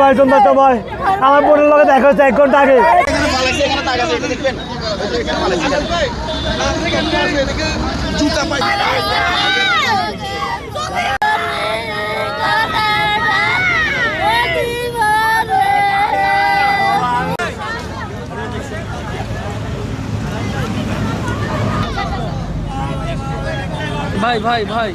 ভাই সন্ধ্যার সময় আমার বোনের লগে দেখা হচ্ছে 1 ঘন্টা আগে। ভাই ভাই ভাই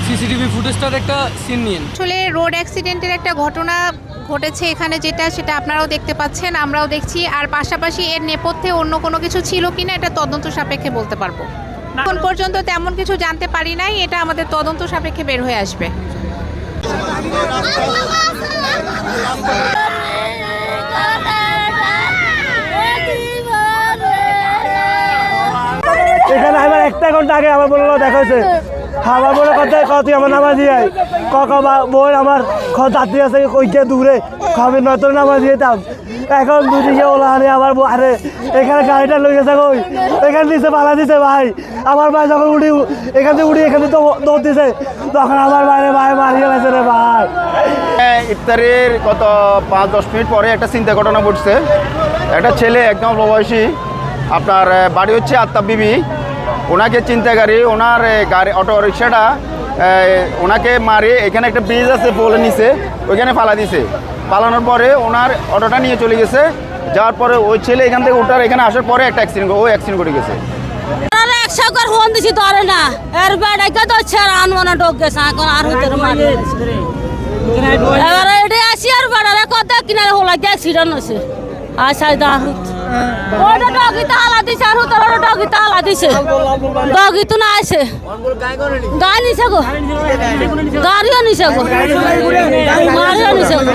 সিসিটিভি ফুটেজটার একটা সিন নিন। আসলে রোড অ্যাক্সিডেন্টের একটা ঘটনা ঘটেছে এখানে, সেটা আপনারাও দেখতে পাচ্ছেন, আমরাও দেখছি। আর পাশাপাশি এর নেপথ্যে অন্য কোনো কিছু ছিল কিনা এটা তদন্ত সাপেক্ষে বলতে পারবো। এখন পর্যন্ত তেমন কিছু জানতে পারি নাই, এটা আমাদের তদন্ত সাপেক্ষে বের হয়ে আসবে। এখানে আমার 1 ঘন্টা আগে আমার বোনের লগে দেখা হয়েছে। আমার বোনের কথায় কত আমার নামাজ দিয়ে বোন আমার যাত্রী আছে ওইকে দূরে আমি নতুন নামাজ দিয়েতাম। এখন দুদিকে ওলা আনে আমার আরে এখানে গাড়িটা লই গেছে কই এখান দিছে পালা দিছে ভাই। আমার ভাই যখন উঠি এখান থেকে উঠি এখানে তো দৌড় দিছে, তখন আমার বাইরে ভাই মারিয়ে গেছে রে ভাই। ইফতারের গত 5-10 মিনিট পরে একটা চিন্তা ঘটনা ঘটছে। একটা ছেলে একদম বয়সী, আপনার বাড়ি হচ্ছে আত্তাব বিবি, ওনাকে চিন্তাকারী ওনার গাড়ি অটো রিক্সাটা ওনাকে মারে এখানে একটা ব্রিজ আছে বলে নিছে, ওইখানে ফালা দিছে। পালানোর পরে ওনার অটোটা নিয়ে চলে গেছে। যাওয়ার পরে ওই ছেলে এখান থেকে ওঠার এখানে আসার পরে একটা অ্যাক্সিডেন্ট করে গেছে। ফোন দিছি ধরে না এর বেড়াকে তো আনমনা ঢোক গেছে এখন আর হতে এবারে এটা আসি আর বেড়ারে কত কিনারে হলা অ্যাক্সিডেন্ট হয়েছে। আচ্ছা ওটা ডগি তালা দিছে আর তোর ডগি তালা দিছে, ডগি তো না আছে গাড়ি নিছে গো, গাড়িও নিছে গো, গাড়িও নিছে গো।